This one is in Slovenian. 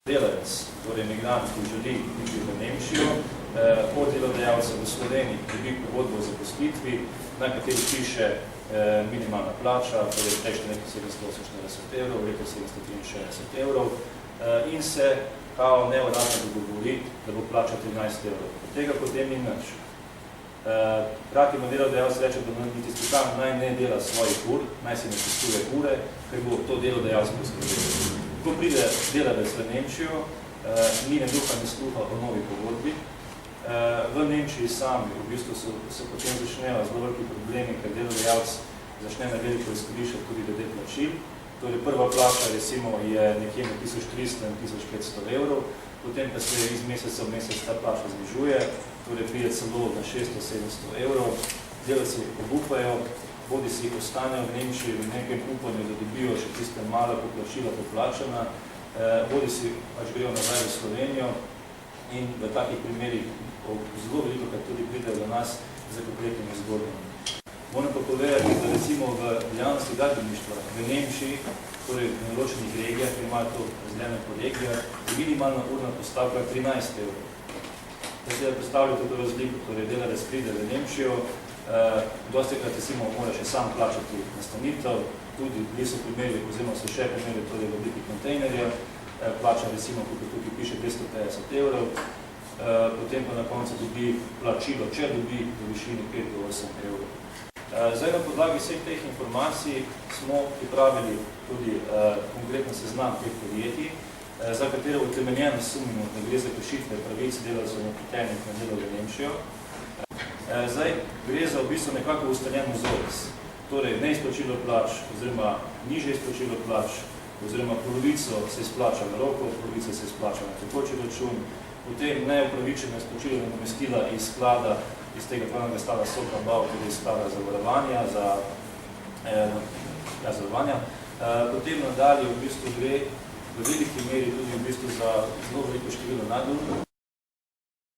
Delavec, torej migrant, ki želi iti v Nemčijo, od delodajalca v Sloveniji dobi pogodbo o zaposlitvi, na kateri piše minimalna plača, torej prejšnje leto 748 evrov, leto 763 evrov in se kao neuradno dogovori, da bo plača 13 evrov. Od tega potem ni nič. Hkrati mu delodajalec reče, da niti stikam naj ne dela svojih ur, naj se ne testuje ure, ker bo to delodajalec poskrbel. Ko pride delavec v Nemčijo, ni ne duha, ne sluha o novi pogodbi. V Nemčiji sami v bistvu se potem začnejo zelo veliki problemi, ker delodajalec začne na veliko izkoriščati tudi glede plačil. Torej prva plača recimo je nekje med 1300 in 1500 evrov, potem pa se iz meseca v mesec ta plača znižuje, torej pride celo na 600-700 evrov. Delavci obupajo, bodi si ostanejo v Nemčiji v nekem upanju, da dobijo še tiste male poplačila poplačana, bodi si pač grejo nazaj v Slovenijo in v takih primerih zelo veliko, kar tudi pridejo do nas za konkretnimi zgodbami. Moram pa povedati, da recimo v dejavnosti gradbeništva v Nemčiji, torej v določenih regijah, ki imajo to razdeljene po regijah, je minimalna urna postavka 13 evrov. Da se predstavljate to razliko, torej delavec pride v Nemčijo, dostikrat recimo mora še sam plačati nastanitev, tudi bili so primeri, oziroma so še primeri torej v obliki kontejnerja, plača recimo, kako tukaj piše, 250 evrov, potem pa na koncu dobi plačilo, če dobi v višini 5 do 8 evrov. Zdaj na podlagi vseh teh informacij smo pripravili tudi konkretno seznam teh podjetij, za katero utemeljeno sumimo, da gre za kršitve pravic delavcev napotenih na delo v Nemčijo. Zdaj gre za v bistvu nekako ustaljen vzorec, torej neizplačilo plač oziroma nižje izplačilo plač oziroma polovico se izplača na roko, polovica se izplača na tekoči račun, potem neupravičeno izplačilo nadomestila iz sklada, iz tega pravnega sklada SOKABAV, tudi iz sklada zavarovanja, potem nadalje v bistvu gre v veliki meri tudi v bistvu za zelo veliko število nadur.